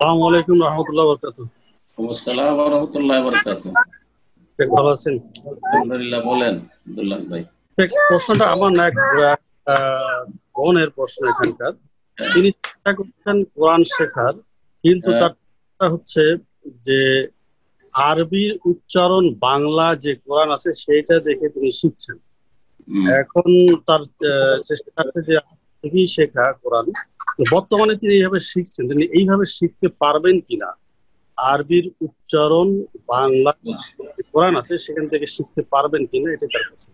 আসসালামু আলাইকুম রহমতুল্লাহ বরকাতুহ। আসসালামু আলাইকুম রাহমাতুল্লাহি ওয়া বারাকাতুহু। ভালো আছেন? আলহামদুলিল্লাহ। বলেন আব্দুল্লাহ ভাই। প্রশ্নটা আমার না, এক বোনের প্রশ্ন এখানকার। হ্যাঁ, তিনি চেষ্টা করছেন কোরআন শেখার, কিন্তু হ্যাঁ, তার চেষ্টা হচ্ছে যে আরবির উচ্চারণ বাংলা যে কোরআন আছে সেইটা দেখে তিনি শিখছেন। হুম। এখন তার চেষ্টা করছে যে থেকেই শেখা কোরআন। তো বর্তমানে তিনি এইভাবে শিখছেন, তিনি এইভাবে শিখতে পারবেন কিনা? আরবির উচ্চারণ বাংলা বুঝছি। যে কোরআন আছে সেখান থেকে শিখতে পারবেন কিনা, এটা তার প্রশ্ন।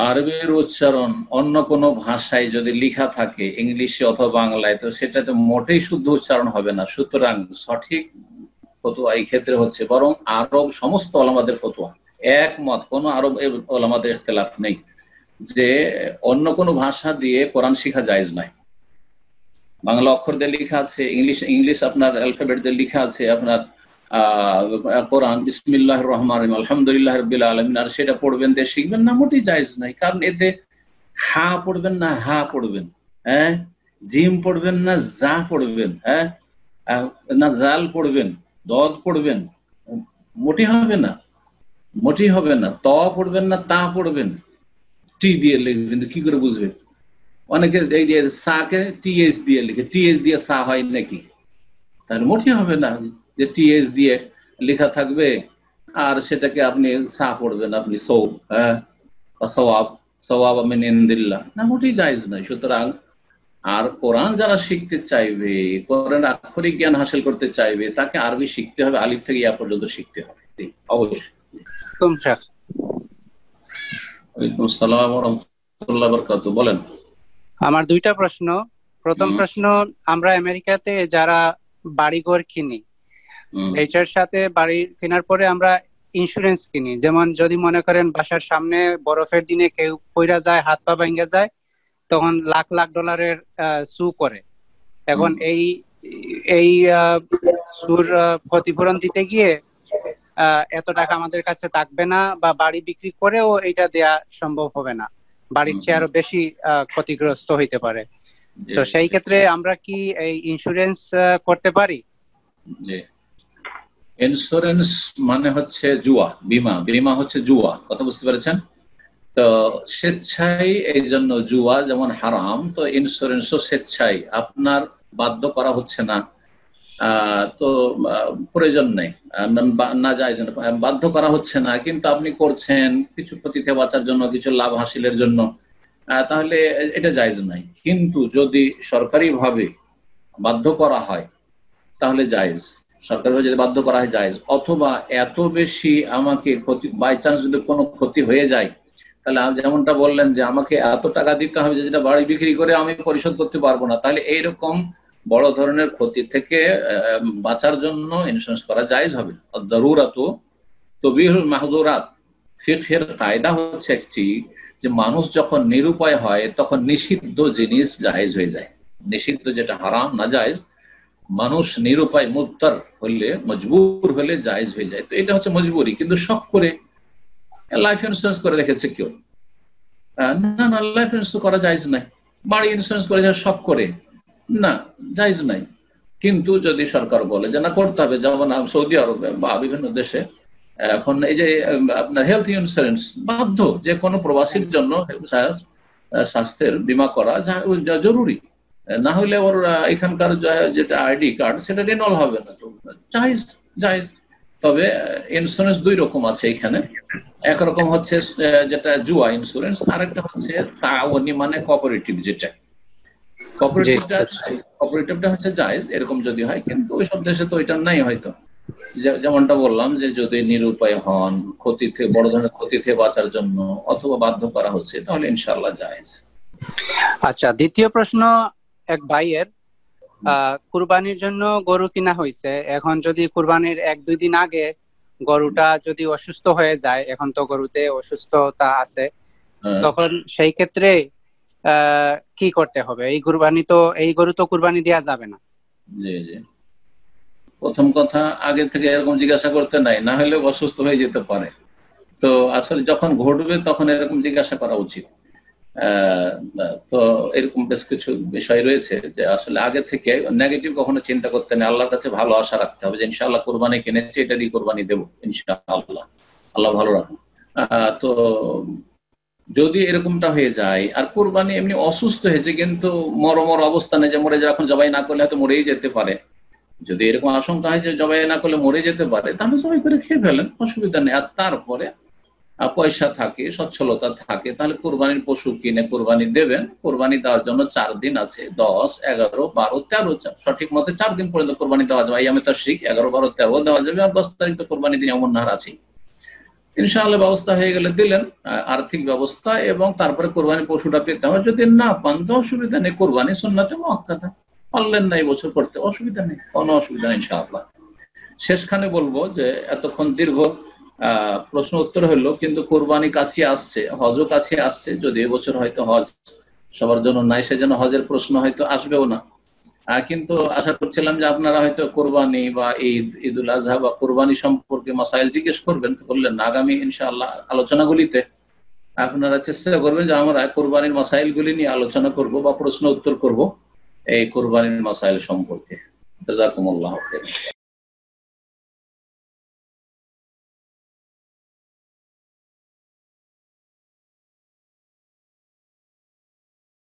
আরবির উচ্চারণ অন্য কোনো ভাষায় যদি লেখা থাকে, ইংলিশে অথবা বাংলায়, তো সেটা তো মোটেই শুদ্ধ উচ্চারণ হবে না। সুতরাং সঠিক ফতোয়া এই ক্ষেত্রে হচ্ছে, বরং আরব সমস্ত ওলামাদের ফতোয়া একমত, কোনো আরব ওলামাদের ইখতিলাফ নেই যে অন্য কোনো ভাষা দিয়ে কোরআন শেখা জায়েজ নয়। বাংলা অক্ষর দিয়ে লেখা আছে, ইংলিশ আপনার অ্যালফাবেট দিয়ে লেখা আছে আপনার কোরআন বিসমিল্লাহির রহমানির রহিম আলহামদুলিল্লাহি রাব্বিল আলামিন, আর সেটা পড়বেন দিয়ে শিখবেন না, মোটেই জায়েজ নাই। কারণ এতে হা পড়বেন না হা পড়বেন, হ্যাঁ, জিম পড়বেন না যা পড়বেন, হ্যাঁ, না জাল পড়বেন, দদ পড়বেন, মোটেই হবে না, মোটেই হবে না। ত পড়বেন না তা পড়বেন, টি দিয়ে লিখবেন, কি করে বুঝবেন? অনেকে এই যে সাকে টিএস দিয়ে লিখে, টিএস দিয়ে সা হয় নাকি? তাহলে মোটেই হবে না যে টিএস দিয়ে লেখা থাকবে আর সেটাকে আপনি সা পড়বেন, আপনি সৌ, হ্যাঁ, সওয়াব, সওয়াব মিন ইনদিল্লাহ, না, মোটেই জায়েজ নাই। সুতরাং আর কোরআন যারা শিখতে চাইবে, কোরআন আক্ষরিক জ্ঞান হাসিল করতে চাইবে, তাকে আরবি শিখতে হবে, আলিফ থেকে ইয়া পর্যন্ত শিখতে হবে, অবশ্যই। ওয়ালাইকুম আসসালাম ওয়া রাহমাতুল্লাহি ওয়া বারাকাতুহু। বলেন। আমার দুইটা প্রশ্ন। প্রথম প্রশ্ন, আমরা আমেরিকাতে যারা বাড়িঘর কিনি, এটার সাথে বাড়ি কেনার পরে আমরা ইন্স্যুরেন্স কিনি। যেমন যদি মনে করেন বাসার সামনে বরফের দিনে কেউ পইরা যায়, হাত পা ভেঙে যায়, তখন লাখ লাখ ডলারের সু করে। এখন এই এই সুর ক্ষতিপূরণ দিতে গিয়ে এত টাকা আমাদের কাছে থাকবে না, বা বাড়ি বিক্রি করেও এটা দেয়া সম্ভব হবে না, বাড়ির চেয়ে আরো বেশি ক্ষতিগ্রস্ত হইতে পারে। তো সেই ক্ষেত্রে আমরা কি এই ইন্স্যুরেন্স করতে পারি? ইন্স্যুরেন্স মানে হচ্ছে জুয়া, বিমা, বিমা হচ্ছে জুয়া, কথা বুঝতে পেরেছেন? তো স্বেচ্ছায় এই জন্য জুয়া যেমন হারাম, তো ইন্স্যুরেন্সও স্বেচ্ছায়, আপনার বাধ্য করা হচ্ছে না, তো প্রয়োজন নেই, না যায়, বাধ্য করা হচ্ছে না, কিন্তু আপনি করছেন কিছু ক্ষতি থেকে বাঁচার জন্য, কিছু লাভ হাসিলের জন্য, তাহলে এটা জায়েজ নাই। কিন্তু যদি সরকারিভাবে বাধ্য করা হয় তাহলে জায়েজ, সরকারিভাবে যদি বাধ্য করা হয় জায়েজ। অথবা এত বেশি আমাকে ক্ষতি, বাই চান্স যদি কোনো ক্ষতি হয়ে যায়, তাহলে যেমনটা বললেন যে আমাকে এত টাকা দিতে হবে যেটা বাড়ি বিক্রি করে আমি পরিশোধ করতে পারবো না, তাহলে এইরকম বড় ধরনের ক্ষতি থেকে বাঁচার জন্য ইন্স্যুরেন্স করা জায়েজ হবে। দারুরাত তুবিহুল মাহযুরাত, ফিকহের কায়দা হচ্ছে একটি, যে মানুষ যখন নিরুপায় হয় তখন নিষিদ্ধ জিনিস জায়েজ হয়ে যায়। নিষিদ্ধ যেটা হারাম না জায়েজ, মানুষ নিরুপায় মুত্তার হলে, মজবুর হলে জায়েজ হয়ে যায়। তো এটা হচ্ছে মজবুরি। কিন্তু শখ করে লাইফ ইন্স্যুরেন্স করে রেখেছে কেউ, না না, লাইফ ইন্স্যুরেন্স করা জায়েজ নাই। বাড়ি ইন্স্যুরেন্স করে শখ করে, না, জায়েজ নাই। কিন্তু যদি সরকার বলে যে না করতে হবে, যেমন সৌদি আরবে বা বিভিন্ন দেশে এখন এই যে আপনার হেলথ ইন্স্যুরেন্স বাধ্য, যে কোনো প্রবাসীর জন্য স্বাস্থ্যের বীমা করা জরুরি, না হলে ওর এখানকার যেটা আইডি কার্ড সেটা রিনল হবে না। তো জায়েজ, জায়েজ। তবে ইন্স্যুরেন্স দুই রকম আছে এখানে, একরকম হচ্ছে যেটা জুয়া ইন্স্যুরেন্স, আরেকটা হচ্ছে তাওয়ানি, মানে কোঅপারেটিভ, যেটা কোঅপারেটিভটা হচ্ছে জায়েজ এরকম যদি হয়। কিন্তু ওইসব দেশে তো এটা নাই হয়তো, যেমনটা বললাম যে যদি নিরুপায় হন, ক্ষতি থেকে, বড় ধরনের ক্ষতি থেকে বাঁচার জন্য, অথবা বাধ্য করা হচ্ছে, তাহলে ইনশাআল্লাহ জায়েজ। আচ্ছা, দ্বিতীয় প্রশ্ন এক ভাইয়ের, কুরবানির জন্য গরু কিনা হয়েছে। এখন যদি কুরবানির 1-2 দিন আগে গরুটা যদি অসুস্থ হয়ে যায়, এখন তো গরুতে অসুস্থতা আছে, তখন সেই ক্ষেত্রে কি করতে হবে? এই গরু তো কুরবানি দেওয়া যাবে না। জি জি, প্রথম কথা, আগে থেকে এরকম জিজ্ঞাসা করতে নাই, না হলে অসুস্থ হয়ে যেতে পারে। তো আসলে যখন ঘটবে তখন এরকম জিজ্ঞাসা করা উচিত। তো এরকম বেশ কিছু বিষয় রয়েছে যে আসলে আগে থেকে নেগেটিভ কখনো চিন্তা করতে নেই, আল্লাহর কাছে ভালো আশা রাখতে হবে যে ইনশাআল্লাহ কোরবানি কিনেছি, এটা দিয়ে কোরবানি দেবো ইনশাআল্লাহ, আল্লাহ ভালো রাখুন। তো যদি এরকমটা হয়ে যায়, আর কোরবানি এমনি অসুস্থ হয়েছে কিন্তু মরমর অবস্থানে যে মরে যখন জবাই না করলে হয়তো মরেই যেতে পারে, যদি এরকম আশঙ্কা হয় যে জবাই না করলে মরে যেতে পারে, তাহলে জবাই করে খেয়ে ফেলেন, অসুবিধা নেই। আর তারপরে পয়সা থাকে, সচ্ছলতা থাকে, তাহলে কোরবানির পশু কিনে কোরবানি দেবেন। কোরবানি দেওয়ার জন্য 4 দিন আছে, 10, 11, 12, 13, সঠিক মতে 4 দিন পর্যন্ত কোরবানি দেওয়া যাবে। আইয়ামে তাশরিক 11, 12, 13 দেওয়া যাবে, আর 10 তারিখ তো কোরবানি দিন এমন নাহার আছে। ইনশাআল্লাহ ব্যবস্থা হয়ে গেলে দিলেন, আর্থিক ব্যবস্থা, এবং তারপরে কোরবানি পশুটা পেতে হবে। যদি না পান তো অসুবিধা নেই, কোরবানি সুন্নাতে মুআক্কাদা, পারলেন না এই বছর করতে, অসুবিধা নেই, কোনো অসুবিধা নেই ইনশাআল্লাহ। শেষখানে বলবো যে এতক্ষণ দীর্ঘ প্রশ্ন উত্তর হলো, কিন্তু কোরবানি কাছে আসছে, হজও কাছে আসছে। যদি এবছর হয়তো হজ সবার জন্য নাই, সেজন্য হজের প্রশ্ন হয়তো আসবেও না, কিন্তু আশা করছিলাম যে আপনারা হয়তো কোরবানি বা ঈদ, ঈদুল আজহা বা কোরবানি সম্পর্কে মাসাইল জিজ্ঞেস করবেন। বললেন না, আগামী ইনশাআল্লাহ আলোচনাগুলিতে আপনারা চেষ্টা করবেন যে আমরা কোরবানির মাসাইলগুলি নিয়ে আলোচনা করব বা প্রশ্ন উত্তর করব এই কোরবানির মাসাইল সম্পর্কে। জাযাকুমুল্লাহু খাইরান।